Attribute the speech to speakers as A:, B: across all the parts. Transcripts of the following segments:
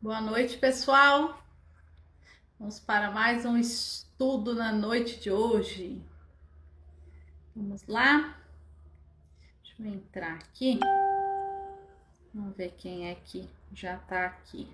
A: Boa noite, pessoal. Vamos para mais um estudo na noite de hoje. Vamos lá. Deixa eu entrar aqui. Vamos ver quem é que já tá aqui.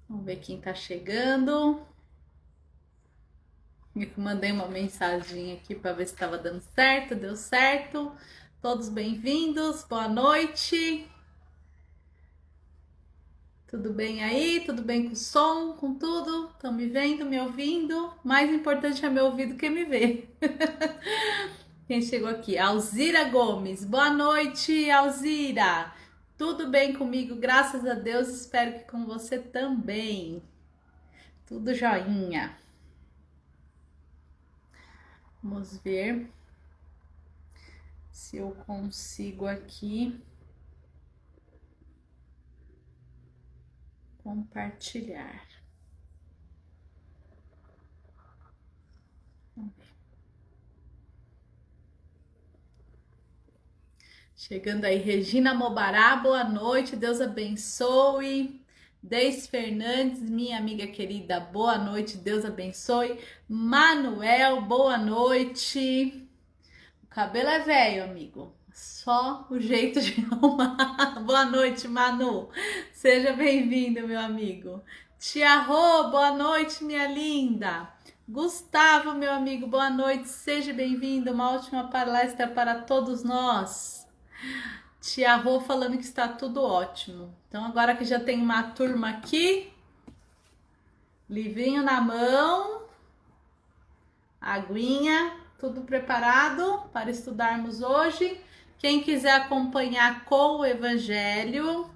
A: Vamos ver quem tá chegando. Eu mandei uma mensagem aqui para ver se estava dando certo. Deu certo. Todos bem-vindos. Boa noite. Tudo bem aí? Tudo bem com o som, com tudo? Estão me vendo, me ouvindo? Mais importante é me ouvir do que me ver. Quem chegou aqui? Alzira Gomes. Boa noite, Alzira. Tudo bem comigo? Graças a Deus. Espero que com você também. Tudo joinha. Vamos ver se eu consigo aqui compartilhar. Chegando aí, Regina Mobará, boa noite, Deus abençoe. Deis Fernandes, minha amiga querida, boa noite, Deus abençoe. Manuel, boa noite. O cabelo é velho, amigo, só o jeito de arrumar. Boa noite, Manu. Seja bem-vindo, meu amigo. Tia Rô, boa noite, minha linda. Gustavo, meu amigo, boa noite, seja bem-vindo. Uma ótima palestra para todos nós. Tia Rô falando que está tudo ótimo. Então, agora que já tem uma turma aqui, livrinho na mão, aguinha, tudo preparado para estudarmos hoje. Quem quiser acompanhar com o Evangelho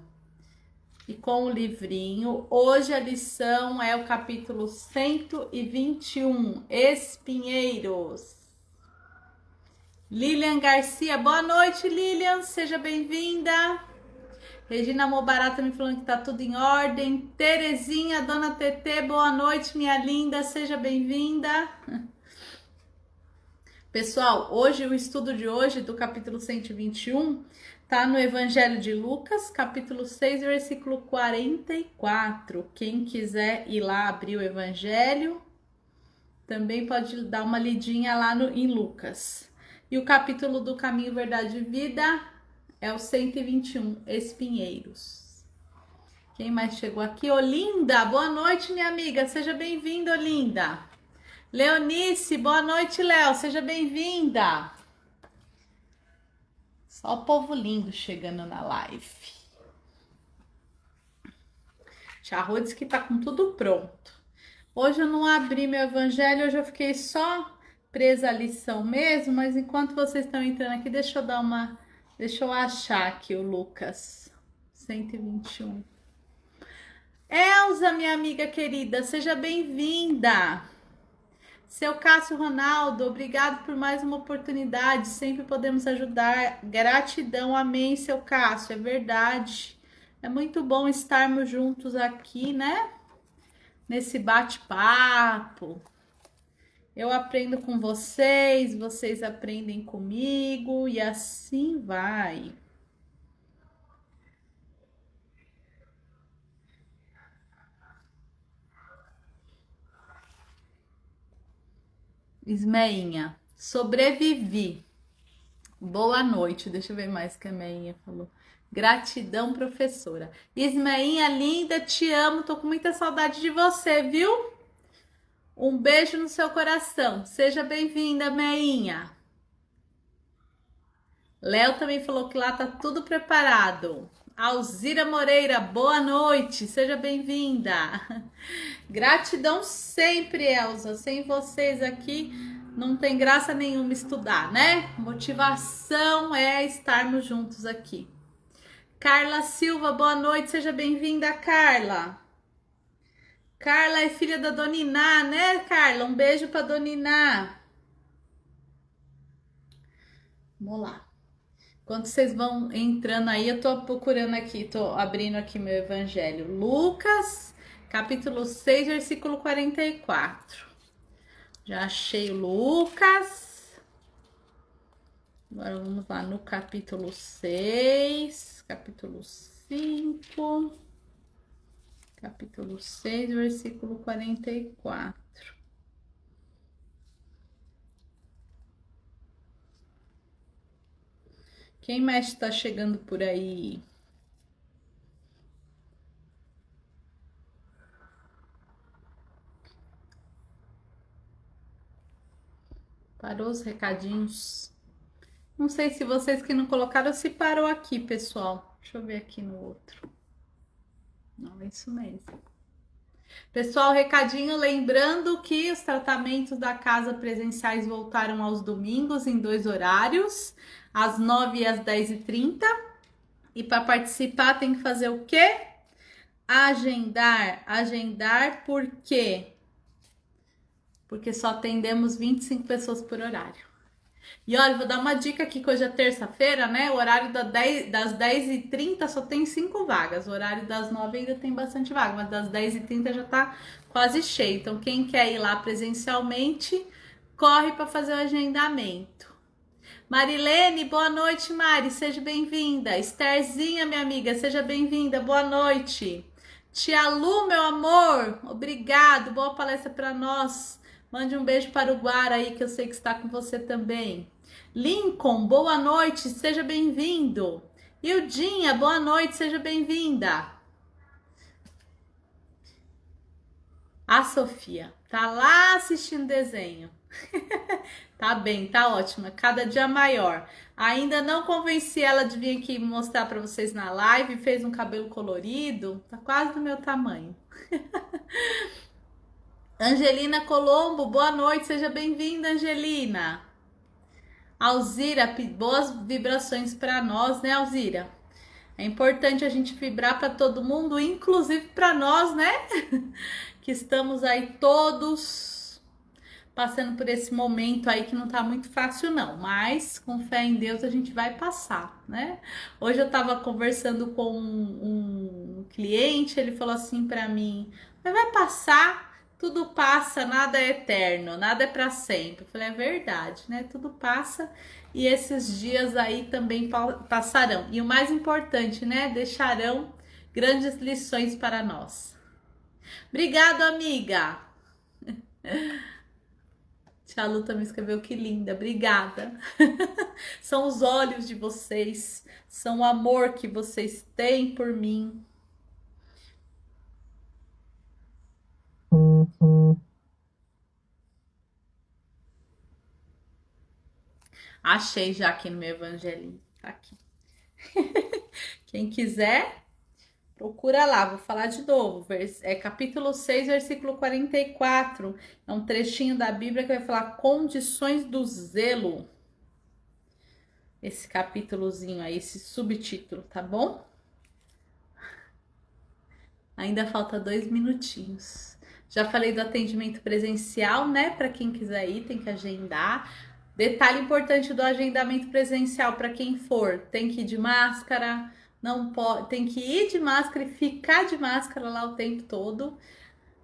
A: e com o livrinho, hoje a lição é o capítulo 121, Espinheiros. Lilian Garcia, boa noite, Lilian, seja bem-vinda. Regina Mobarata me falando que tá tudo em ordem. Terezinha, dona TT, boa noite, minha linda, seja bem-vinda. Pessoal, hoje o estudo de hoje do capítulo 121 tá no Evangelho de Lucas, capítulo 6, versículo 44. Quem quiser ir lá abrir o Evangelho, também pode dar uma lidinha lá em Lucas. E o capítulo do Caminho, Verdade e Vida é o 121, Espinheiros. Quem mais chegou aqui? Olinda, boa noite, minha amiga. Seja bem-vinda, Olinda. Leonice, boa noite, Léo. Seja bem-vinda. Só o povo lindo chegando na live. Tia Rô disse que tá com tudo pronto. Hoje eu não abri meu evangelho, hoje eu fiquei só presa à lição mesmo, mas enquanto vocês estão entrando aqui, deixa eu achar aqui o Lucas 121. Elza, minha amiga querida, seja bem-vinda. Seu Cássio Ronaldo, obrigado por mais uma oportunidade, sempre podemos ajudar. Gratidão, amém, seu Cássio, é verdade. É muito bom estarmos juntos aqui, né? Nesse bate-papo. Eu aprendo com vocês, vocês aprendem comigo e assim vai. Ismeinha, sobrevivi. Boa noite. Deixa eu ver mais que a Meinha falou. Gratidão, professora. Ismeinha linda, te amo. Tô com muita saudade de você, viu? Um beijo no seu coração. Seja bem-vinda, Meinha. Léo também falou que lá tá tudo preparado. Alzira Moreira, boa noite. Seja bem-vinda. Gratidão sempre, Elza. Sem vocês aqui não tem graça nenhuma estudar, né? Motivação é estarmos juntos aqui. Carla Silva, boa noite, seja bem-vinda, Carla. Carla é filha da Dona Iná, né, Carla? Um beijo pra Dona Iná. Vamos lá. Enquanto vocês vão entrando aí, eu tô procurando aqui, tô abrindo aqui meu evangelho. Lucas, capítulo 6, versículo 44. Já achei o Lucas. Agora vamos lá no capítulo 6, capítulo 5, capítulo 6, versículo 44. Quem mais está chegando por aí? Parou os recadinhos? Não sei se vocês que não colocaram, se parou aqui, pessoal. Deixa eu ver aqui no outro. Não, é isso mesmo. Pessoal, recadinho, lembrando que os tratamentos da casa presenciais voltaram aos domingos em 2 horários, às 9 e às 10h30. E para participar tem que fazer o quê? Agendar por quê? Porque só atendemos 25 pessoas por horário. E olha, vou dar uma dica aqui, que hoje é terça-feira, né? O horário das 10h30 só tem 5 vagas. O horário das 9 ainda tem bastante vaga, mas das 10h30 já tá quase cheio. Então, quem quer ir lá presencialmente, corre para fazer o agendamento. Marilene, boa noite, Mari, seja bem-vinda. Estherzinha, minha amiga, seja bem-vinda, boa noite. Tia Lu, meu amor, obrigado, boa palestra para nós. Mande um beijo para o Guara aí, que eu sei que está com você também. Lincoln, boa noite, seja bem-vindo. Ildinha, boa noite, seja bem-vinda. A Sofia tá lá assistindo desenho. Tá bem, tá ótima, cada dia maior. Ainda não convenci ela de vir aqui mostrar para vocês na live. Fez um cabelo colorido, tá quase do meu tamanho. Angelina Colombo, boa noite, seja bem-vinda, Angelina. Alzira, boas vibrações para nós, né, Alzira? É importante a gente vibrar para todo mundo, inclusive para nós, né? Que estamos aí todos passando por esse momento aí que não tá muito fácil não, mas com fé em Deus a gente vai passar, né? Hoje eu tava conversando com um cliente, ele falou assim para mim: mas vai passar, tudo passa, nada é eterno, nada é para sempre. Eu falei: é verdade, né? Tudo passa e esses dias aí também passarão. E o mais importante, né? Deixarão grandes lições para nós. Obrigado, amiga. Tia Lu também escreveu que linda, obrigada. São os olhos de vocês, são o amor que vocês têm por mim. Achei já aqui no meu evangelinho, tá aqui. Quem quiser, procura lá, vou falar de novo. É capítulo 6, versículo 44. É um trechinho da Bíblia que vai falar condições do zelo. Esse capítulozinho aí, esse subtítulo, tá bom? Ainda falta 2 minutinhos. Já falei do atendimento presencial, né? Para quem quiser ir, tem que agendar. Detalhe importante do agendamento presencial para quem for, tem que ir de máscara, não pode, tem que ir de máscara e ficar de máscara lá o tempo todo.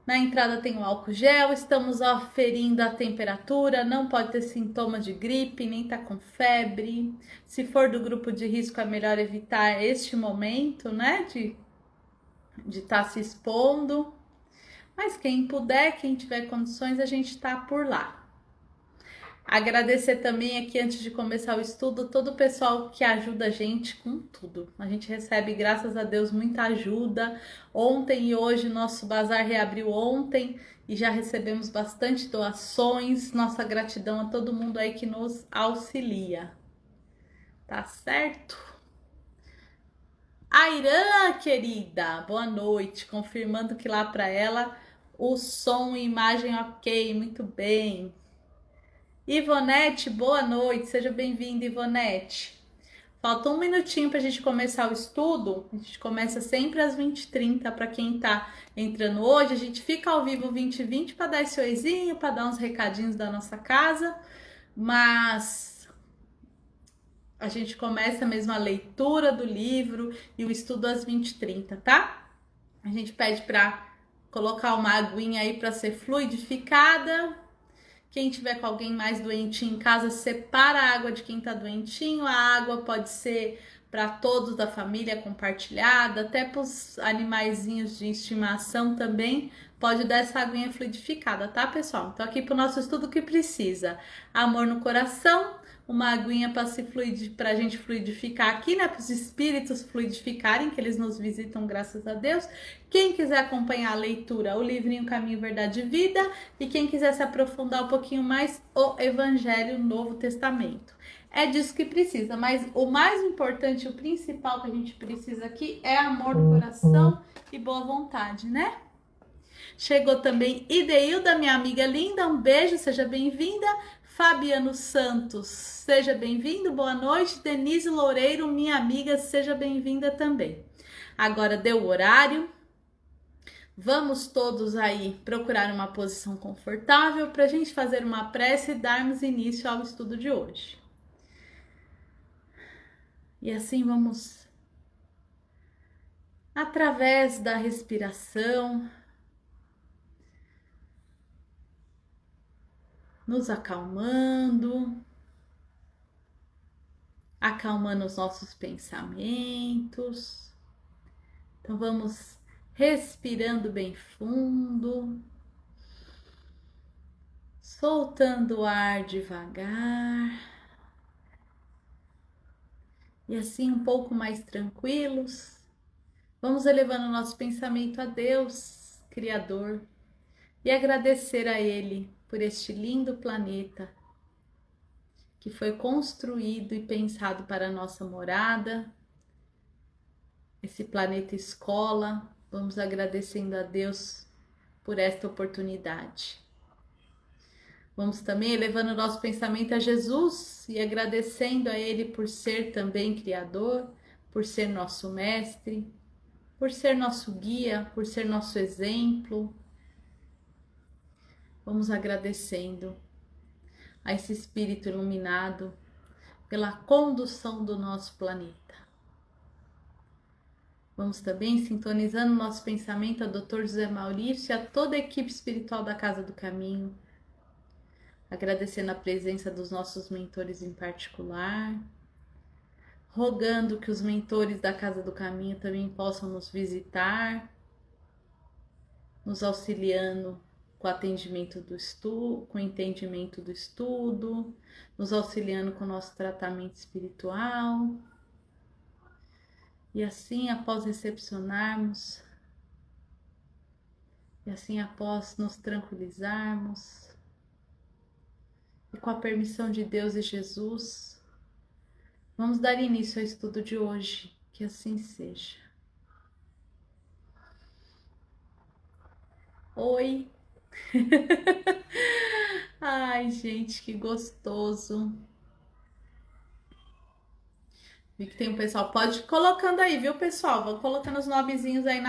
A: Na entrada tem o álcool gel, estamos aferindo a temperatura, não pode ter sintoma de gripe, nem tá com febre. Se for do grupo de risco, é melhor evitar este momento, né, de estar se expondo. Mas quem puder, quem tiver condições, a gente tá por lá. Agradecer também aqui, antes de começar o estudo, todo o pessoal que ajuda a gente com tudo. A gente recebe, graças a Deus, muita ajuda. Ontem e hoje, nosso bazar reabriu ontem e já recebemos bastante doações. Nossa gratidão a todo mundo aí que nos auxilia. Tá certo? A Irã, querida, boa noite. Confirmando que lá para ela o som e imagem ok, muito bem. Ivonete, boa noite, seja bem-vinda, Ivonete. Falta 1 minutinho para a gente começar o estudo. A gente começa sempre às 20h30. Para quem está entrando hoje, a gente fica ao vivo 20h20 para dar esse oizinho, para dar uns recadinhos da nossa casa. Mas a gente começa mesmo a leitura do livro e o estudo às 20h30, tá? A gente pede para colocar uma aguinha aí para ser fluidificada. Quem tiver com alguém mais doentinho em casa, separa a água de quem tá doentinho. A água pode ser para todos da família compartilhada, até para os animaizinhos de estimação também. Pode dar essa aguinha fluidificada, tá, pessoal? Então, aqui pro nosso estudo, o que precisa? Amor no coração, uma aguinha para a gente fluidificar aqui, né? Para os espíritos fluidificarem, que eles nos visitam, graças a Deus. Quem quiser acompanhar a leitura, o livrinho Caminho, Verdade e Vida. E quem quiser se aprofundar um pouquinho mais, o Evangelho, Novo Testamento. É disso que precisa, mas o mais importante, o principal que a gente precisa aqui é amor no coração e boa vontade, né? Chegou também Ideilda, minha amiga linda, um beijo, seja bem-vinda. Fabiano Santos, seja bem-vindo, boa noite. Denise Loureiro, minha amiga, seja bem-vinda também. Agora deu o horário, vamos todos aí procurar uma posição confortável para a gente fazer uma prece e darmos início ao estudo de hoje. E assim vamos, através da respiração, nos acalmando, acalmando os nossos pensamentos. Então vamos respirando bem fundo, soltando o ar devagar. E assim um pouco mais tranquilos, vamos elevando o nosso pensamento a Deus, Criador, e agradecer a Ele por este lindo planeta que foi construído e pensado para a nossa morada, esse planeta escola. Vamos agradecendo a Deus por esta oportunidade. Vamos também elevando o nosso pensamento a Jesus e agradecendo a Ele por ser também Criador, por ser nosso mestre, por ser nosso guia, por ser nosso exemplo. Vamos agradecendo a esse Espírito iluminado pela condução do nosso planeta. Vamos também sintonizando nosso pensamento a Dr. José Maurício e a toda a equipe espiritual da Casa do Caminho, agradecendo a presença dos nossos mentores em particular, rogando que os mentores da Casa do Caminho também possam nos visitar, nos auxiliando com o atendimento do estudo, com o entendimento do estudo, nos auxiliando com o nosso tratamento espiritual. E assim, após recepcionarmos, e assim após nos tranquilizarmos, e com a permissão de Deus e Jesus, vamos dar início ao estudo de hoje, que assim seja. Oi! Ai, gente, que gostoso! Vi que tem um pessoal, pode ir colocando aí, viu, pessoal? Vou colocando os nomezinhos aí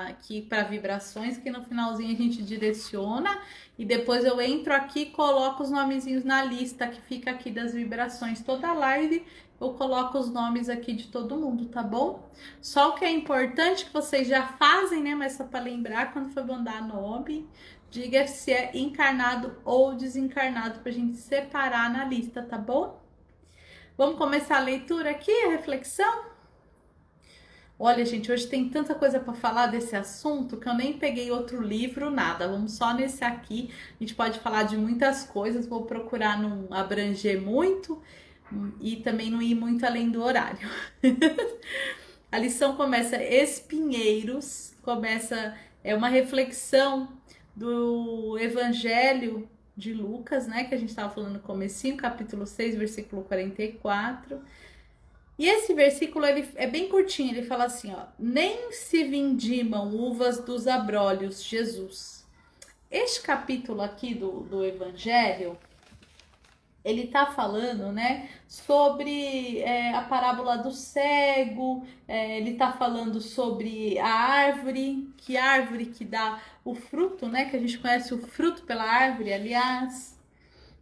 A: aqui para vibrações, que no finalzinho a gente direciona e depois eu entro aqui e coloco os nomezinhos na lista que fica aqui das vibrações. Toda live eu coloco os nomes aqui de todo mundo, tá bom? Só o que é importante que vocês já fazem, né? Mas só para lembrar, quando for mandar nome, diga se é encarnado ou desencarnado pra gente separar na lista, tá bom? Vamos começar a leitura aqui, a reflexão? Olha, gente, hoje tem tanta coisa para falar desse assunto que eu nem peguei outro livro, nada. Vamos só nesse aqui. A gente pode falar de muitas coisas, vou procurar não abranger muito e também não ir muito além do horário. A lição começa Espinheiros, é uma reflexão do Evangelho de Lucas, né, que a gente estava falando no comecinho, capítulo 6, versículo 44. E esse versículo ele é bem curtinho, ele fala assim, ó: nem se vindimam uvas dos abrolhos, Jesus. Este capítulo aqui do Evangelho, ele tá falando, né, sobre a parábola do cego, ele tá falando sobre a árvore que dá o fruto, né, que a gente conhece o fruto pela árvore, aliás.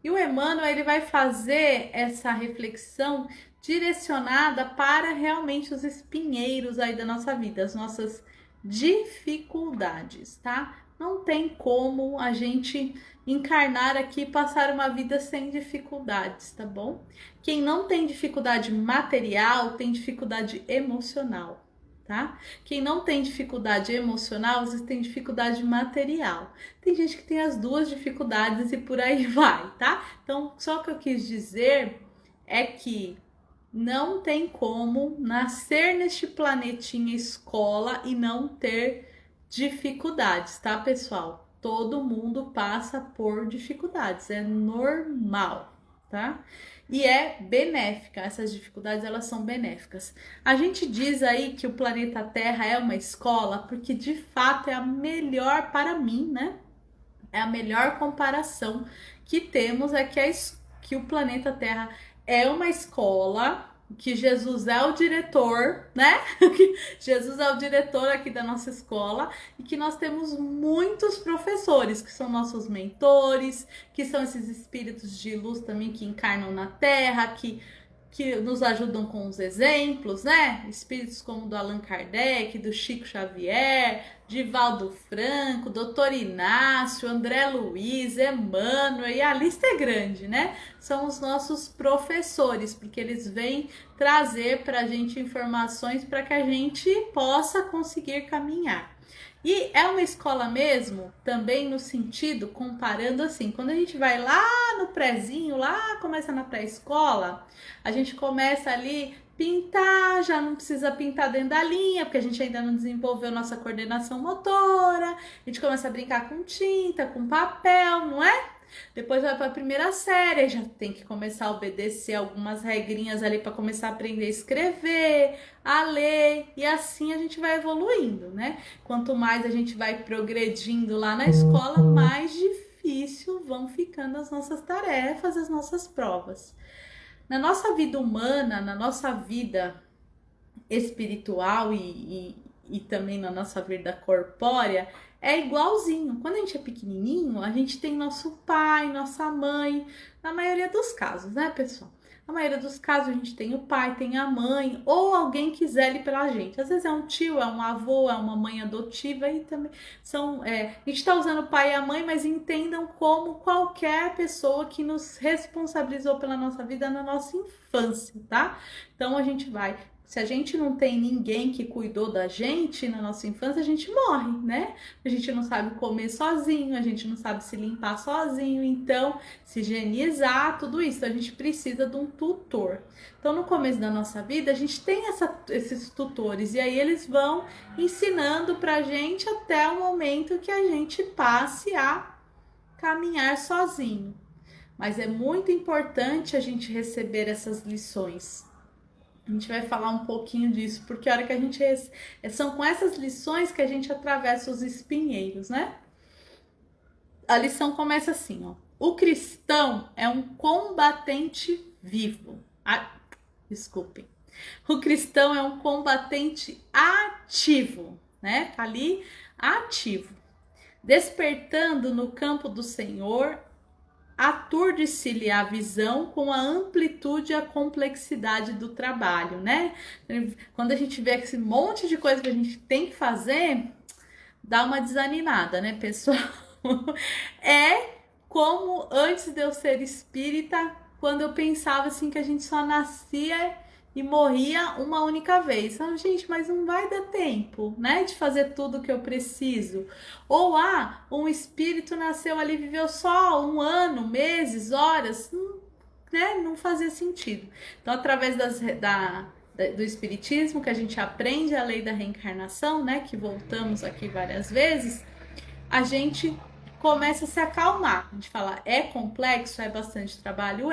A: E o Emmanuel, ele vai fazer essa reflexão direcionada para realmente os espinheiros aí da nossa vida, as nossas dificuldades, tá? Não tem como a gente encarnar aqui e passar uma vida sem dificuldades, tá bom? Quem não tem dificuldade material tem dificuldade emocional, tá? Quem não tem dificuldade emocional, às vezes tem dificuldade material. Tem gente que tem as duas dificuldades e por aí vai, tá? Então, só o que eu quis dizer é que não tem como nascer neste planetinha escola e não ter dificuldades, tá, pessoal? Todo mundo passa por dificuldades, é normal, tá? E é benéfica, essas dificuldades elas são benéficas. A gente diz aí que o planeta Terra é uma escola porque de fato é a melhor para mim, né? É a melhor comparação que temos é que o planeta Terra é uma escola, que Jesus é o diretor, né? Jesus é o diretor aqui da nossa escola e que nós temos muitos professores que são nossos mentores, que são esses espíritos de luz também que encarnam na Terra, que nos ajudam com os exemplos, né? Espíritos como do Allan Kardec, do Chico Xavier, Divaldo Franco, Doutor Inácio, André Luiz, Emmanuel, e a lista é grande, né? São os nossos professores, porque eles vêm trazer para a gente informações para que a gente possa conseguir caminhar. E é uma escola mesmo, também no sentido, comparando assim, quando a gente vai lá no prézinho, lá começa na pré-escola, a gente começa ali pintar, já não precisa pintar dentro da linha, porque a gente ainda não desenvolveu nossa coordenação motora, a gente começa a brincar com tinta, com papel, não é? Depois vai para a primeira série, já tem que começar a obedecer algumas regrinhas ali para começar a aprender a escrever, a ler, e assim a gente vai evoluindo, né? Quanto mais a gente vai progredindo lá na escola, mais difícil vão ficando as nossas tarefas, as nossas provas. Na nossa vida humana, na nossa vida espiritual e também na nossa vida corpórea, é igualzinho. Quando a gente é pequenininho, a gente tem nosso pai, nossa mãe, na maioria dos casos, né, pessoal? Na maioria dos casos a gente tem o pai, tem a mãe, ou alguém que zele pela gente. Às vezes é um tio, é um avô, é uma mãe adotiva, e também são. A gente tá usando o pai e a mãe, mas entendam como qualquer pessoa que nos responsabilizou pela nossa vida na nossa infância, tá? Então a gente vai. Se a gente não tem ninguém que cuidou da gente na nossa infância, a gente morre, né? A gente não sabe comer sozinho, a gente não sabe se limpar sozinho, então se higienizar, tudo isso, a gente precisa de um tutor. Então no começo da nossa vida, a gente tem esses tutores e aí eles vão ensinando pra gente até o momento que a gente passe a caminhar sozinho. Mas é muito importante a gente receber essas lições. A gente vai falar um pouquinho disso, porque a hora que a gente... São com essas lições que a gente atravessa os espinheiros, né? A lição começa assim, ó. O cristão é um combatente vivo. Desculpem. O cristão é um combatente ativo, né? Tá ali, ativo. Despertando no campo do Senhor, aturde-se-lhe a visão com a amplitude e a complexidade do trabalho, né? Quando a gente vê esse monte de coisa que a gente tem que fazer, dá uma desanimada, né, pessoal? É como antes de eu ser espírita, quando eu pensava assim que a gente só nascia e morria uma única vez. Então, gente, mas não vai dar tempo, né, de fazer tudo que eu preciso. Ou um espírito nasceu ali, viveu só um ano, meses, horas, né, não fazia sentido. Então, através do espiritismo, que a gente aprende a lei da reencarnação, né, que voltamos aqui várias vezes, a gente começa a se acalmar. A gente fala, é complexo, é bastante trabalho,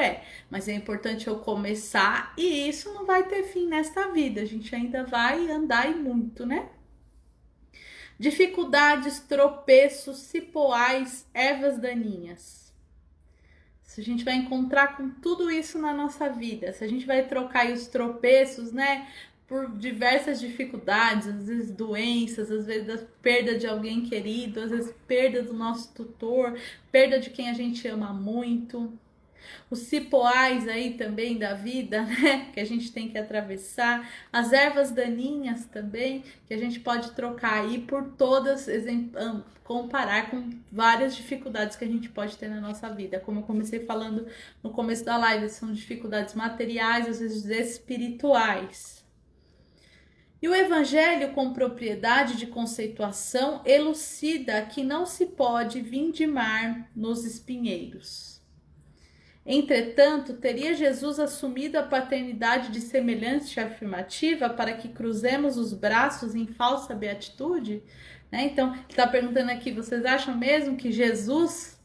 A: mas é importante eu começar e isso não vai ter fim nesta vida. A gente ainda vai andar e muito, né? Dificuldades, tropeços, cipoais, ervas daninhas. Se a gente vai encontrar com tudo isso na nossa vida, se a gente vai trocar aí os tropeços, né, por diversas dificuldades, às vezes doenças, às vezes a perda de alguém querido, às vezes perda do nosso tutor, perda de quem a gente ama muito. Os cipoais aí também da vida, né? Que a gente tem que atravessar. As ervas daninhas também, que a gente pode trocar aí por todas, comparar com várias dificuldades que a gente pode ter na nossa vida. Como eu comecei falando no começo da live, são dificuldades materiais, às vezes espirituais. E o Evangelho, com propriedade de conceituação, elucida que não se pode vindimar nos espinheiros. Entretanto, teria Jesus assumido a paternidade de semelhante afirmativa para que cruzemos os braços em falsa beatitude? Então, ele está perguntando aqui, vocês acham mesmo que Jesus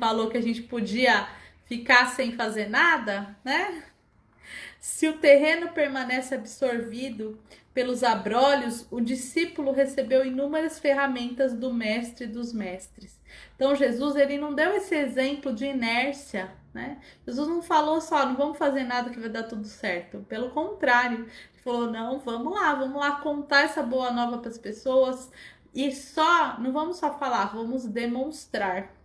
A: falou que a gente podia ficar sem fazer nada, né? Se o terreno permanece absorvido pelos abrolhos, o discípulo recebeu inúmeras ferramentas do mestre dos mestres. Então Jesus, ele não deu esse exemplo de inércia, né? Jesus não falou só, não vamos fazer nada que vai dar tudo certo. Pelo contrário, ele falou, não, vamos lá contar essa boa nova para as pessoas e não vamos só falar, vamos demonstrar.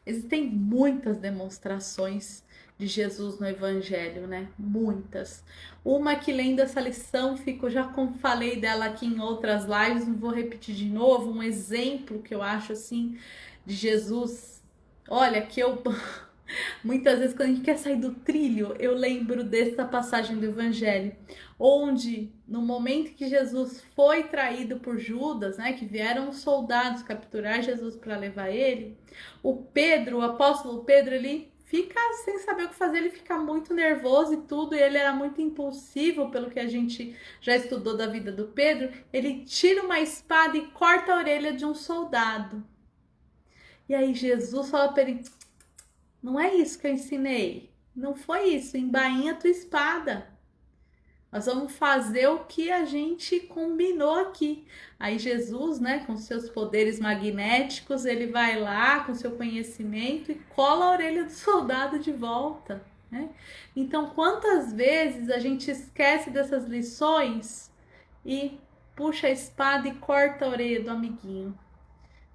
A: Existem muitas demonstrações de Jesus no Evangelho, né? Muitas. Uma que lendo essa lição, já como falei dela aqui em outras lives, não vou repetir de novo, um exemplo que eu acho assim de Jesus. Olha, que eu muitas vezes quando a gente quer sair do trilho, eu lembro dessa passagem do Evangelho, onde no momento que Jesus foi traído por Judas, né, que vieram os soldados capturar Jesus para levar ele, o apóstolo Pedro, ele fica sem saber o que fazer, ele fica muito nervoso e tudo, e ele era muito impulsivo, pelo que a gente já estudou da vida do Pedro. Ele tira uma espada e corta a orelha de um soldado. E aí Jesus fala para ele, não é isso que eu ensinei, não foi isso, embainha tua espada. Nós vamos fazer o que a gente combinou aqui. Aí Jesus, né, com seus poderes magnéticos, ele vai lá com seu conhecimento e cola a orelha do soldado de volta, né? Então, quantas vezes a gente esquece dessas lições e puxa a espada e corta a orelha do amiguinho,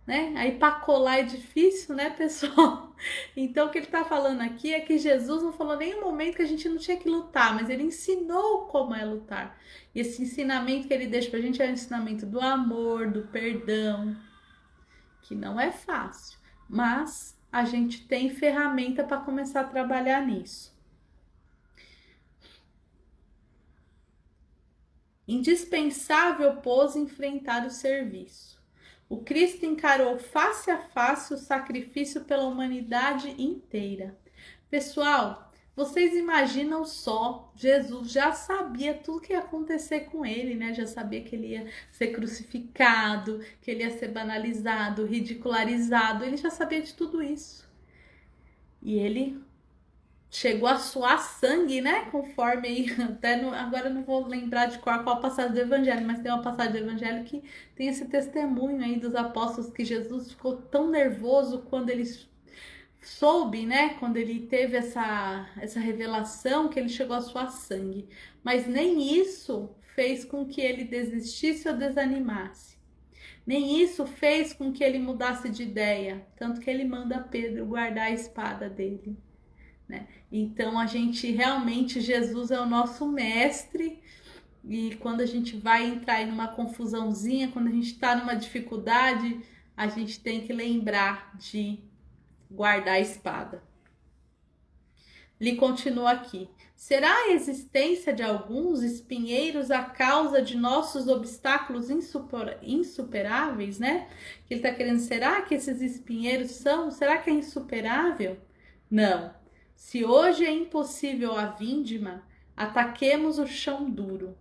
A: né? Aí para colar é difícil, né, pessoal? Então o que ele está falando aqui é que Jesus não falou em nenhum momento que a gente não tinha que lutar, mas ele ensinou como é lutar. E esse ensinamento que ele deixa pra gente é o ensinamento do amor, do perdão, que não é fácil, mas a gente tem ferramenta para começar a trabalhar nisso. Indispensável, pois, enfrentar o serviço. O Cristo encarou face a face o sacrifício pela humanidade inteira. Pessoal, vocês imaginam só, Jesus já sabia tudo que ia acontecer com ele, né? Já sabia que ele ia ser crucificado, que ele ia ser banalizado, ridicularizado. Ele já sabia de tudo isso. E ele chegou a suar sangue, né? Conforme aí, agora eu não vou lembrar de qual passagem do Evangelho, mas tem uma passagem do Evangelho que tem esse testemunho aí dos apóstolos que Jesus ficou tão nervoso quando ele soube, né? Quando ele teve essa revelação que ele chegou a suar sangue. Mas nem isso fez com que ele desistisse ou desanimasse. Nem isso fez com que ele mudasse de ideia. Tanto que ele manda Pedro guardar a espada dele. Né? Então a gente realmente, Jesus é o nosso mestre, e quando a gente vai entrar em uma confusãozinha, quando a gente está numa dificuldade, a gente tem que lembrar de guardar a espada. Ele continua aqui. Será a existência de alguns espinheiros a causa de nossos obstáculos insuperáveis, né? Que ele está querendo, será que esses espinheiros será que é insuperável? Não. Se hoje é impossível a vindima, ataquemos o chão duro,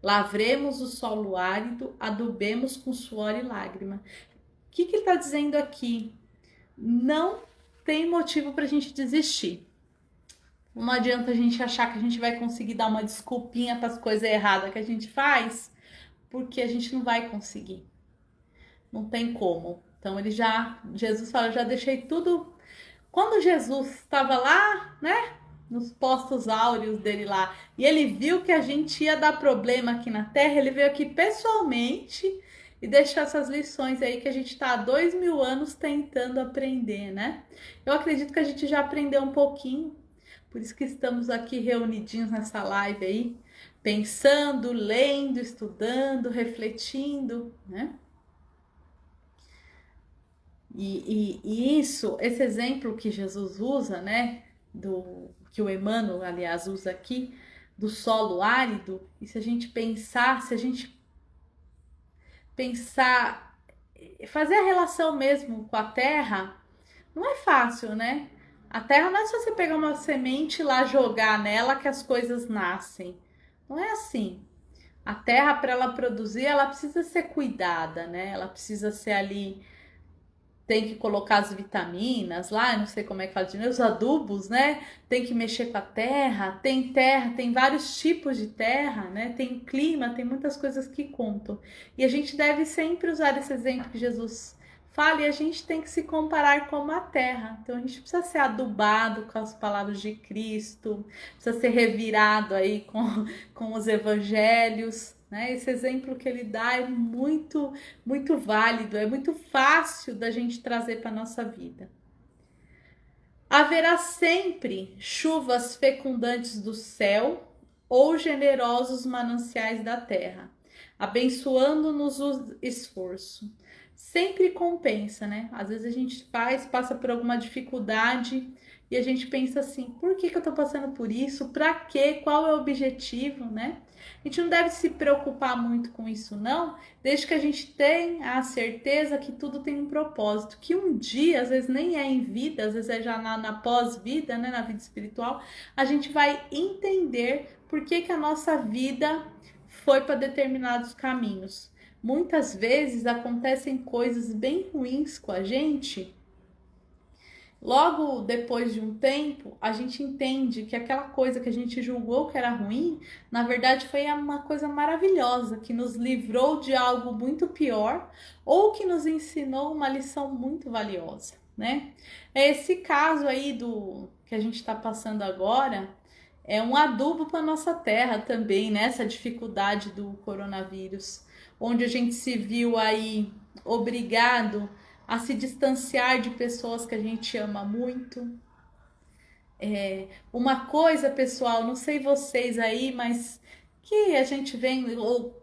A: lavremos o solo árido, adubemos com suor e lágrima. O que ele está dizendo aqui? Não tem motivo para a gente desistir. Não adianta a gente achar que a gente vai conseguir dar uma desculpinha para as coisas erradas que a gente faz, porque a gente não vai conseguir. Não tem como. Então Jesus fala, já deixei tudo. Quando Jesus estava lá, né, nos postos áureos dele lá, e ele viu que a gente ia dar problema aqui na Terra, ele veio aqui pessoalmente, e deixar essas lições aí que a gente está há 2000 anos tentando aprender, né? Eu acredito que a gente já aprendeu um pouquinho, por isso que estamos aqui reunidinhos nessa live aí, pensando, lendo, estudando, refletindo, né? E isso, esse exemplo que Jesus usa, né, que o Emmanuel, aliás, usa aqui, do solo árido, e se a gente pensar, fazer a relação mesmo com a terra, não é fácil, né? A terra não é só você pegar uma semente e lá jogar nela que as coisas nascem. Não é assim. A terra, para ela produzir, ela precisa ser cuidada, né? Ela precisa ser ali, tem que colocar as vitaminas lá, não sei como é que fala de novo, os adubos, né? Tem que mexer com a terra, tem vários tipos de terra, né? Tem clima, tem muitas coisas que contam. E a gente deve sempre usar esse exemplo que Jesus fala e a gente tem que se comparar com a terra. Então a gente precisa ser adubado com as palavras de Cristo, precisa ser revirado aí com os evangelhos, né? Esse exemplo que ele dá é muito válido, é muito fácil da gente trazer para a nossa vida. Haverá sempre chuvas fecundantes do céu ou generosos mananciais da terra, abençoando-nos o esforço. Sempre compensa, né? Às vezes a gente passa por alguma dificuldade e a gente pensa assim, por que eu tô passando por isso? Pra quê? Qual é o objetivo, né? A gente não deve se preocupar muito com isso, não, desde que a gente tenha a certeza que tudo tem um propósito, que um dia, às vezes nem é em vida, às vezes é já na pós-vida, né, na vida espiritual, a gente vai entender por que a nossa vida foi para determinados caminhos. Muitas vezes acontecem coisas bem ruins com a gente. Logo depois de um tempo, a gente entende que aquela coisa que a gente julgou que era ruim, na verdade foi uma coisa maravilhosa, que nos livrou de algo muito pior ou que nos ensinou uma lição muito valiosa, né? É esse caso aí do que a gente está passando agora, é um adubo para nossa terra também, né? Essa dificuldade do coronavírus, onde a gente se viu aí obrigado a se distanciar de pessoas que a gente ama muito. Uma coisa, pessoal, não sei vocês aí, mas que a gente vem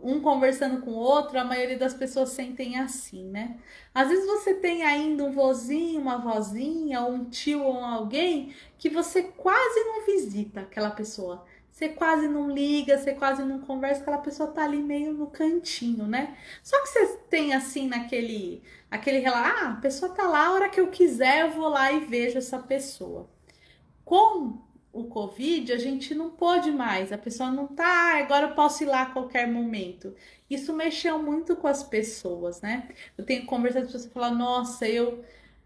A: um conversando com o outro, a maioria das pessoas sentem assim, né? Às vezes você tem ainda um vozinho, uma vozinha, um tio ou alguém que você quase não visita aquela pessoa. Você quase não liga, você quase não conversa, aquela pessoa tá ali meio no cantinho, né? Só que você tem assim aquele relato, a pessoa tá lá, a hora que eu quiser eu vou lá e vejo essa pessoa. Com o Covid, a gente não pôde mais, a pessoa não tá, agora eu posso ir lá a qualquer momento. Isso mexeu muito com as pessoas, né? Eu tenho conversado com as pessoas e falar, nossa,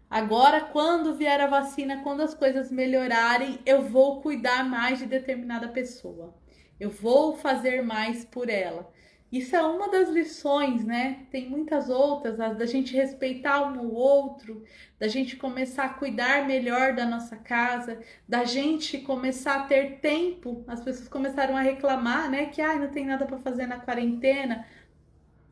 A: agora quando vier a vacina, quando as coisas melhorarem, eu vou cuidar mais de determinada pessoa. Eu vou fazer mais por ela. Isso é uma das lições, né? Tem muitas outras, da gente respeitar um ao outro, da gente começar a cuidar melhor da nossa casa, da gente começar a ter tempo. As pessoas começaram a reclamar, né? Que não tem nada para fazer na quarentena.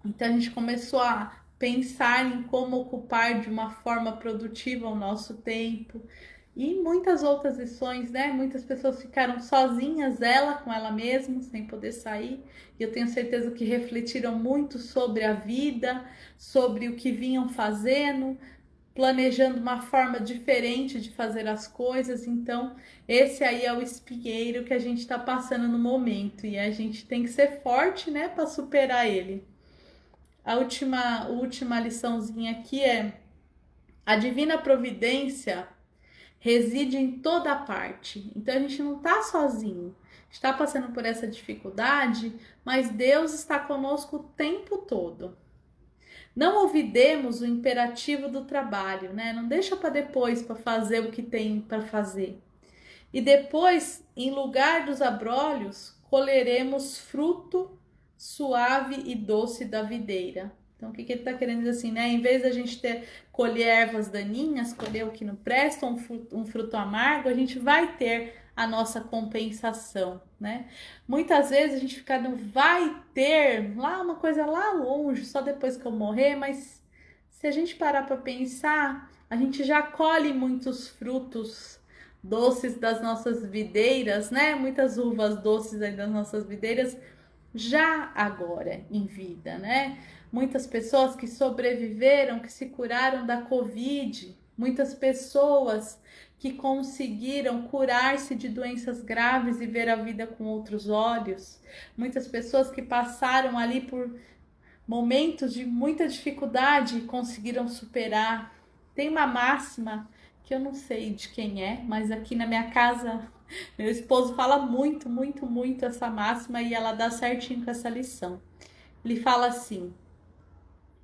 A: Então a gente começou a pensar em como ocupar de uma forma produtiva o nosso tempo. E muitas outras lições, né? Muitas pessoas ficaram sozinhas, ela com ela mesma, sem poder sair. E eu tenho certeza que refletiram muito sobre a vida, sobre o que vinham fazendo, planejando uma forma diferente de fazer as coisas. Então, esse aí é o espinheiro que a gente está passando no momento. E a gente tem que ser forte, né, para superar ele. A última liçãozinha aqui é: a divina providência reside em toda parte. Então a gente não está sozinho, está passando por essa dificuldade, mas Deus está conosco o tempo todo. Não olvidemos o imperativo do trabalho, né? Não deixa para depois para fazer o que tem para fazer. E depois, em lugar dos abrolhos, colheremos fruto suave e doce da videira. Então, o que ele está querendo dizer assim, né? Em vez da gente colher ervas daninhas, colher o que não presta, um fruto amargo, a gente vai ter a nossa compensação, né? Muitas vezes a gente fica no vai ter lá uma coisa lá longe, só depois que eu morrer, mas se a gente parar para pensar, a gente já colhe muitos frutos doces das nossas videiras, né? Muitas uvas doces aí das nossas videiras já agora em vida, né? Muitas pessoas que sobreviveram, que se curaram da Covid, muitas pessoas que conseguiram curar-se de doenças graves e ver a vida com outros olhos, muitas pessoas que passaram ali por momentos de muita dificuldade e conseguiram superar. Tem uma máxima que eu não sei de quem é, mas aqui na minha casa meu esposo fala muito, muito, muito essa máxima e ela dá certinho com essa lição. Ele fala assim,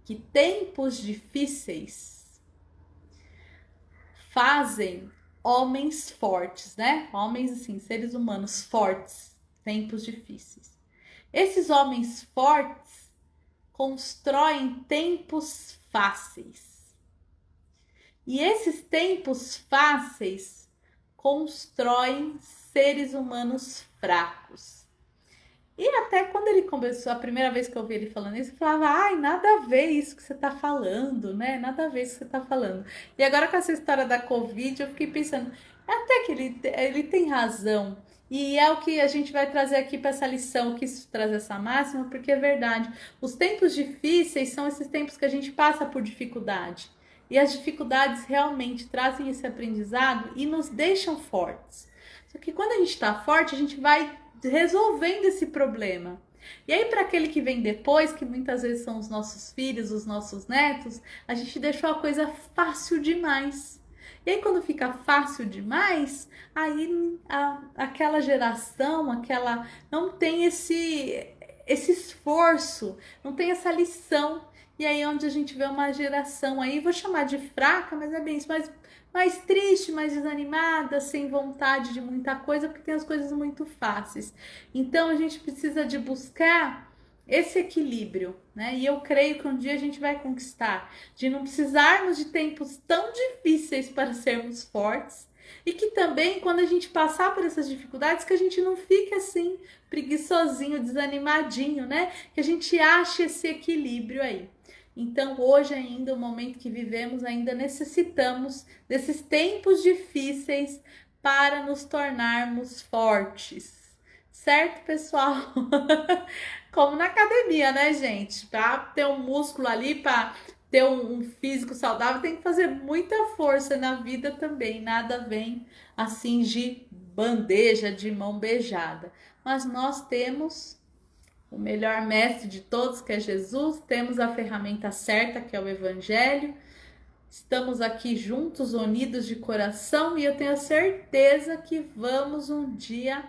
A: que tempos difíceis fazem homens fortes, né? Homens assim, seres humanos fortes, tempos difíceis. Esses homens fortes constroem tempos fáceis. E esses tempos fáceis constroem seres humanos fracos. E até quando ele começou, a primeira vez que eu ouvi ele falando isso, eu falava, ai, nada a ver isso que você tá falando, né? Nada a ver isso que você tá falando. E agora com essa história da Covid, eu fiquei pensando, até que ele tem razão. E é o que a gente vai trazer aqui para essa lição, que isso traz essa máxima, porque é verdade. Os tempos difíceis são esses tempos que a gente passa por dificuldade. E as dificuldades realmente trazem esse aprendizado e nos deixam fortes. Só que quando a gente está forte, a gente vai resolvendo esse problema. E aí, para aquele que vem depois, que muitas vezes são os nossos filhos, os nossos netos, a gente deixou a coisa fácil demais. E aí, quando fica fácil demais, aí aquela geração, não tem esse esforço, não tem essa lição. E aí, onde a gente vê uma geração aí, vou chamar de fraca, mas é bem isso, mais triste, mais desanimada, sem vontade de muita coisa, porque tem as coisas muito fáceis. Então a gente precisa de buscar esse equilíbrio, né? E eu creio que um dia a gente vai conquistar, de não precisarmos de tempos tão difíceis para sermos fortes, e que também, quando a gente passar por essas dificuldades, que a gente não fique assim, preguiçosinho, desanimadinho, né? Que a gente ache esse equilíbrio aí. Então, hoje ainda, o momento que vivemos, ainda necessitamos desses tempos difíceis para nos tornarmos fortes. Certo, pessoal? Como na academia, né, gente? Para ter um músculo ali, para ter um físico saudável, tem que fazer muita força na vida também. Nada vem assim de bandeja, de mão beijada. Mas nós temos o melhor mestre de todos, que é Jesus, temos a ferramenta certa, que é o Evangelho, estamos aqui juntos, unidos de coração, e eu tenho certeza que vamos um dia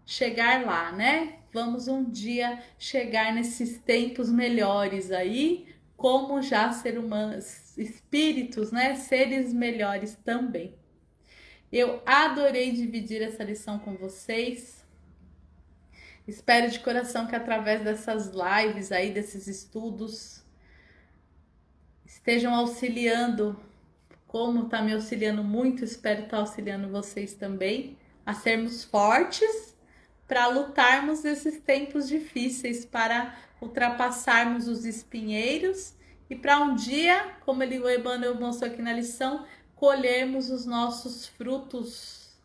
A: chegar lá, né? Vamos um dia chegar nesses tempos melhores aí, como já ser humanos, espíritos, né? Seres melhores também. Eu adorei dividir essa lição com vocês. Espero de coração que através dessas lives aí, desses estudos, estejam auxiliando, como está me auxiliando muito, espero estar auxiliando vocês também, a sermos fortes para lutarmos nesses tempos difíceis, para ultrapassarmos os espinheiros e para um dia, como o Emmanuel mostrou aqui na lição, colhermos os nossos frutos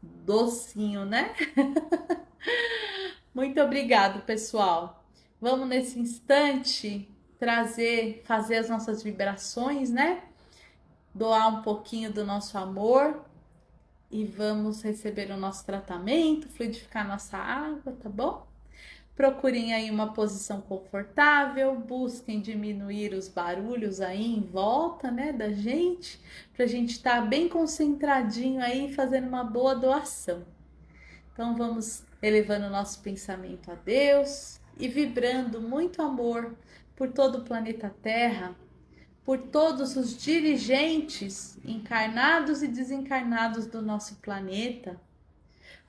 A: docinho, né? Muito obrigado, pessoal. Vamos nesse instante fazer as nossas vibrações, né? Doar um pouquinho do nosso amor e vamos receber o nosso tratamento, fluidificar nossa água, tá bom? Procurem aí uma posição confortável, busquem diminuir os barulhos aí em volta, né, da gente, pra gente estar bem concentradinho aí fazendo uma boa doação. Então vamos elevando o nosso pensamento a Deus e vibrando muito amor por todo o planeta Terra, por todos os dirigentes encarnados e desencarnados do nosso planeta.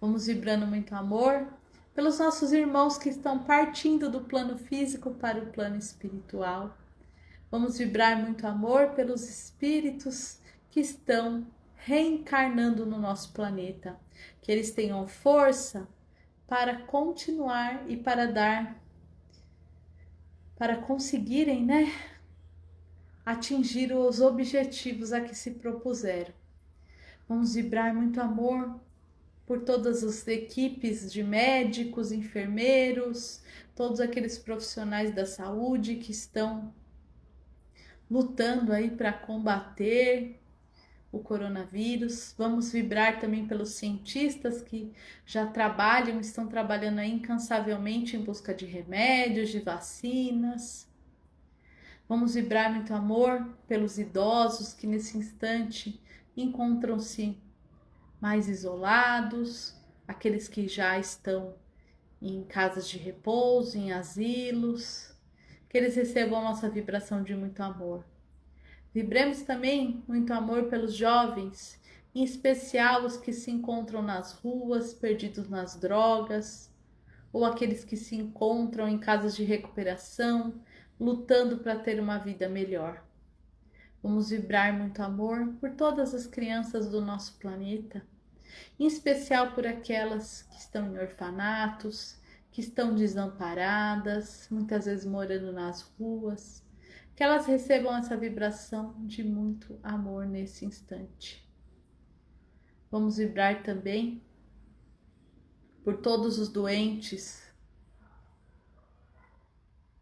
A: Vamos vibrando muito amor pelos nossos irmãos que estão partindo do plano físico para o plano espiritual. Vamos vibrar muito amor pelos espíritos que estão reencarnando no nosso planeta. que eles tenham força para continuar e para conseguirem, né, atingir os objetivos a que se propuseram. Vamos vibrar muito amor por todas as equipes de médicos, enfermeiros, todos aqueles profissionais da saúde que estão lutando aí para combater o coronavírus. Vamos vibrar também pelos cientistas que já estão trabalhando aí incansavelmente em busca de remédios, de vacinas. Vamos vibrar muito amor pelos idosos que nesse instante encontram-se mais isolados, aqueles que já estão em casas de repouso, em asilos, que eles recebam a nossa vibração de muito amor. Vibremos também muito amor pelos jovens, em especial os que se encontram nas ruas, perdidos nas drogas, ou aqueles que se encontram em casas de recuperação, lutando para ter uma vida melhor. Vamos vibrar muito amor por todas as crianças do nosso planeta, em especial por aquelas que estão em orfanatos, que estão desamparadas, muitas vezes morando nas ruas, que elas recebam essa vibração de muito amor nesse instante. Vamos vibrar também por todos os doentes,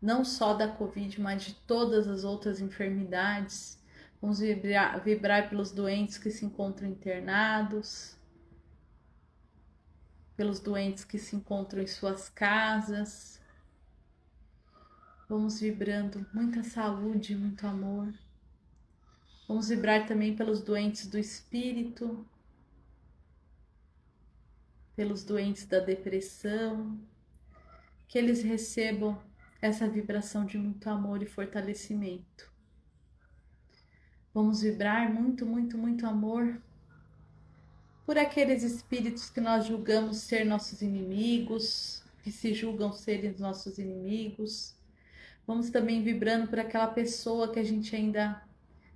A: não só da Covid, mas de todas as outras enfermidades. Vamos vibrar pelos doentes que se encontram internados, pelos doentes que se encontram em suas casas. Vamos vibrando muita saúde, muito amor. Vamos vibrar também pelos doentes do espírito, pelos doentes da depressão, que eles recebam essa vibração de muito amor e fortalecimento. Vamos vibrar muito, muito, muito amor por aqueles espíritos que nós julgamos ser nossos inimigos, que se julgam serem nossos inimigos. Vamos também vibrando por aquela pessoa que a gente ainda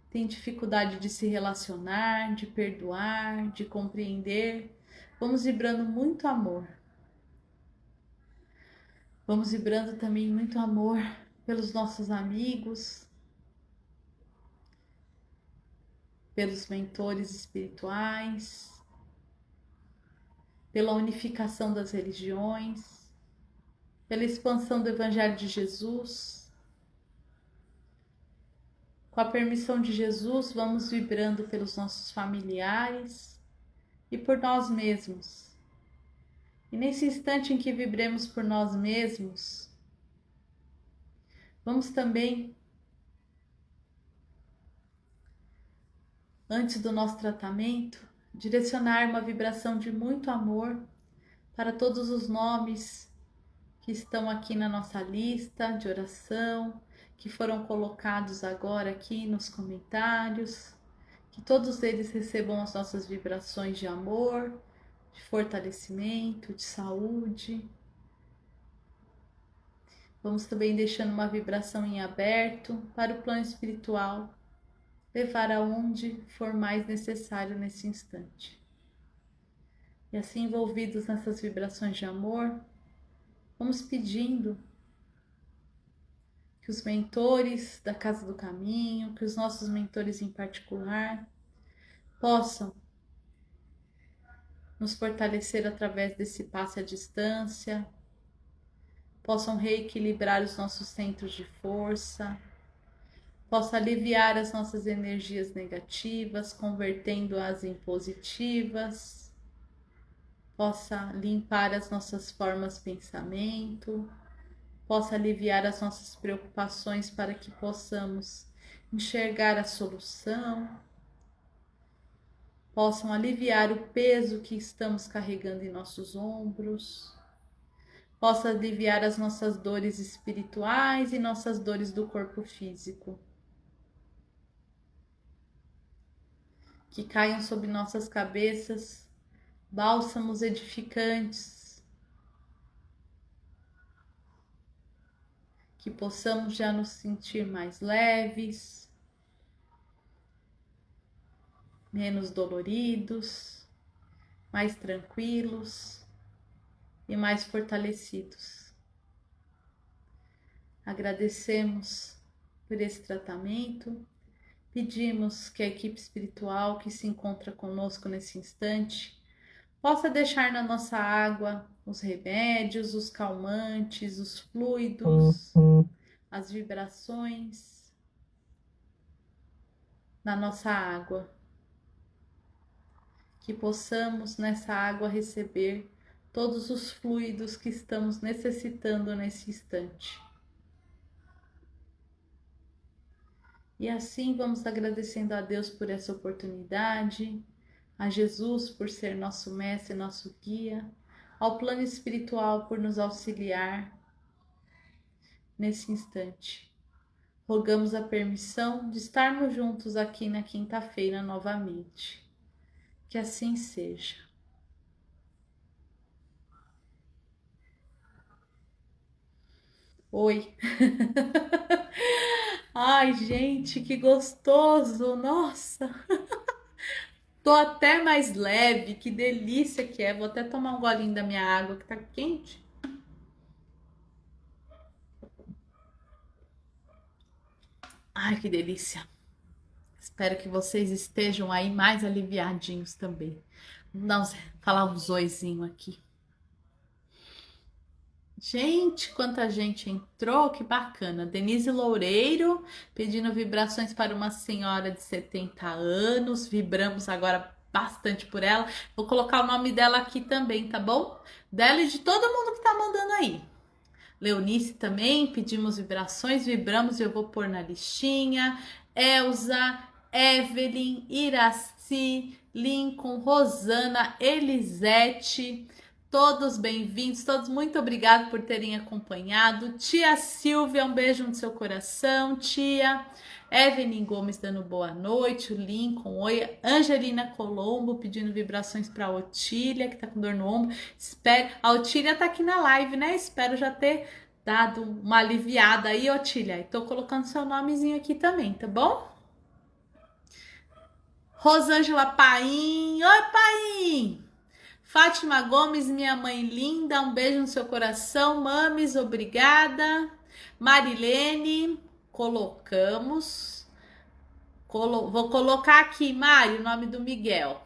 A: tem dificuldade de se relacionar, de perdoar, de compreender. Vamos vibrando muito amor. Vamos vibrando também muito amor pelos nossos amigos, pelos mentores espirituais, pela unificação das religiões, pela expansão do Evangelho de Jesus. Com a permissão de Jesus, vamos vibrando pelos nossos familiares e por nós mesmos. E nesse instante em que vibremos por nós mesmos, vamos também, antes do nosso tratamento, direcionar uma vibração de muito amor para todos os nomes que estão aqui na nossa lista de oração, que foram colocados agora aqui nos comentários, que todos eles recebam as nossas vibrações de amor, de fortalecimento, de saúde. Vamos também deixando uma vibração em aberto para o plano espiritual, levar aonde for mais necessário nesse instante. E assim, envolvidos nessas vibrações de amor, vamos pedindo que os mentores da Casa do Caminho, que os nossos mentores em particular, possam nos fortalecer através desse passe à distância, possam reequilibrar os nossos centros de força, possa aliviar as nossas energias negativas, convertendo-as em positivas, possa limpar as nossas formas de pensamento, possa aliviar as nossas preocupações para que possamos enxergar a solução, possam aliviar o peso que estamos carregando em nossos ombros, possa aliviar as nossas dores espirituais e nossas dores do corpo físico. Que caiam sobre nossas cabeças bálsamos edificantes, que possamos já nos sentir mais leves, menos doloridos, mais tranquilos e mais fortalecidos. Agradecemos por esse tratamento, pedimos que a equipe espiritual que se encontra conosco nesse instante possa deixar na nossa água os remédios, os calmantes, os fluidos, as vibrações na nossa água. Que possamos nessa água receber todos os fluidos que estamos necessitando nesse instante. E assim vamos agradecendo a Deus por essa oportunidade, a Jesus por ser nosso mestre, nosso guia, ao plano espiritual por nos auxiliar nesse instante. Rogamos a permissão de estarmos juntos aqui na quinta-feira novamente. Que assim seja. Oi! Ai, gente, que gostoso! Nossa! Tô até mais leve, que delícia que é. Vou até tomar um golinho da minha água que tá quente. Ai, que delícia! Espero que vocês estejam aí mais aliviadinhos também. Vamos falar um zoizinho aqui. Gente, quanta gente entrou, que bacana. Denise Loureiro pedindo vibrações para uma senhora de 70 anos. Vibramos agora bastante por ela. Vou colocar o nome dela aqui também, tá bom? Dela e de todo mundo que tá mandando aí. Leonice também, pedimos vibrações, vibramos e eu vou pôr na listinha. Elza, Evelyn, Iraci, Lincoln, Rosana, Elisete, todos bem-vindos, todos muito obrigado por terem acompanhado. Tia Silvia, um beijo no seu coração, tia. Evelyn Gomes dando boa noite, o Lincoln, oi. Angelina Colombo pedindo vibrações para a Otília, que tá com dor no ombro. Espero, a Otília tá aqui na live, né? Espero já ter dado uma aliviada aí, Otília. E tô colocando seu nomezinho aqui também, tá bom? Rosângela Paim, oi Paim! Fátima Gomes, minha mãe linda, um beijo no seu coração. Mames, obrigada. Marilene, colocamos. Vou colocar aqui, Mário, o nome do Miguel.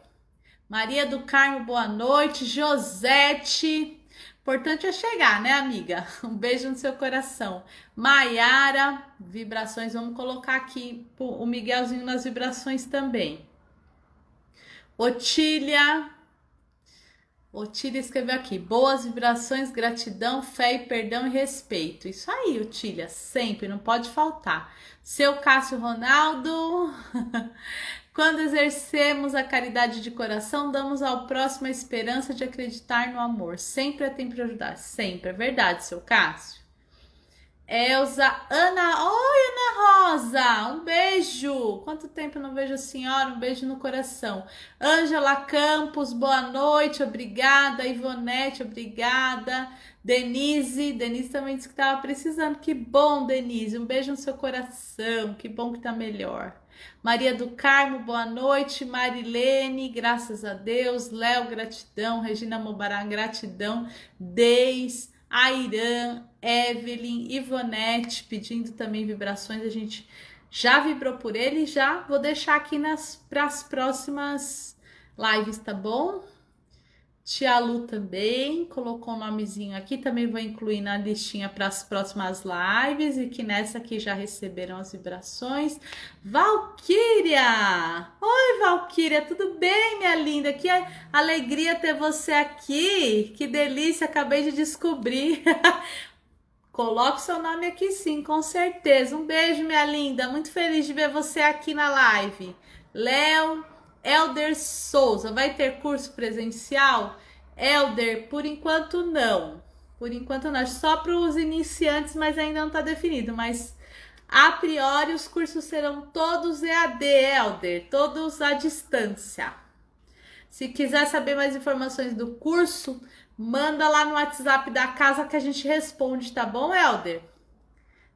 A: Maria do Carmo, boa noite. Josete, importante é chegar, né, amiga? Um beijo no seu coração. Maiara, vibrações, vamos colocar aqui o Miguelzinho nas vibrações também. Otília escreveu aqui, boas vibrações, gratidão, fé e perdão e respeito. Isso aí, Otília, sempre, não pode faltar. Seu Cássio Ronaldo, quando exercemos a caridade de coração, damos ao próximo a esperança de acreditar no amor. Sempre é tempo de ajudar, sempre, é verdade, seu Cássio. Elza, Ana, oi Ana Rosa, um beijo, quanto tempo eu não vejo a senhora, um beijo no coração. Ângela Campos, boa noite, obrigada. Ivonete, obrigada. Denise também disse que estava precisando, que bom Denise, um beijo no seu coração, que bom que tá melhor. Maria do Carmo, boa noite. Marilene, graças a Deus. Léo, gratidão. Regina Mobará, gratidão. Deis, Airã, Evelyn, Ivonete pedindo também vibrações, a gente já vibrou por ele, já vou deixar aqui para as próximas lives, tá bom? Tia Lu também colocou o nomezinho aqui, também vou incluir na listinha para as próximas lives e que nessa aqui já receberam as vibrações. Valquíria! Oi, Valquíria, tudo bem, minha linda? Que alegria ter você aqui, que delícia, acabei de descobrir. Coloque seu nome aqui sim, com certeza. Um beijo, minha linda, muito feliz de ver você aqui na live. Léo, Elder Souza, vai ter curso presencial? Elder, por enquanto não. Por enquanto não, só para os iniciantes, mas ainda não está definido. Mas a priori os cursos serão todos EAD, Elder, todos à distância. Se quiser saber mais informações do curso, manda lá no WhatsApp da casa que a gente responde, tá bom, Elder?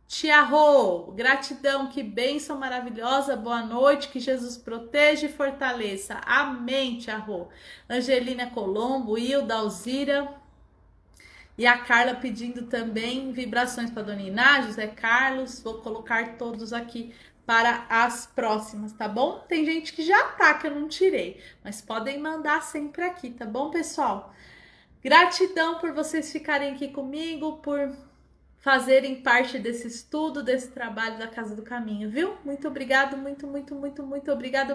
A: Tia Rô, gratidão, que bênção maravilhosa, boa noite, que Jesus proteja e fortaleça. Amém, Tia Rô. Angelina Colombo, Hilda, Alzira e a Carla pedindo também vibrações para Dona Iná, José Carlos. Vou colocar todos aqui para as próximas, tá bom? Tem gente que já tá, que eu não tirei, mas podem mandar sempre aqui, tá bom, pessoal? Gratidão por vocês ficarem aqui comigo, por fazerem parte desse estudo, desse trabalho da Casa do Caminho, viu? Muito obrigado, muito obrigado,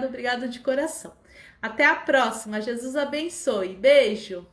A: obrigado de coração. Até a próxima. Jesus abençoe. Beijo.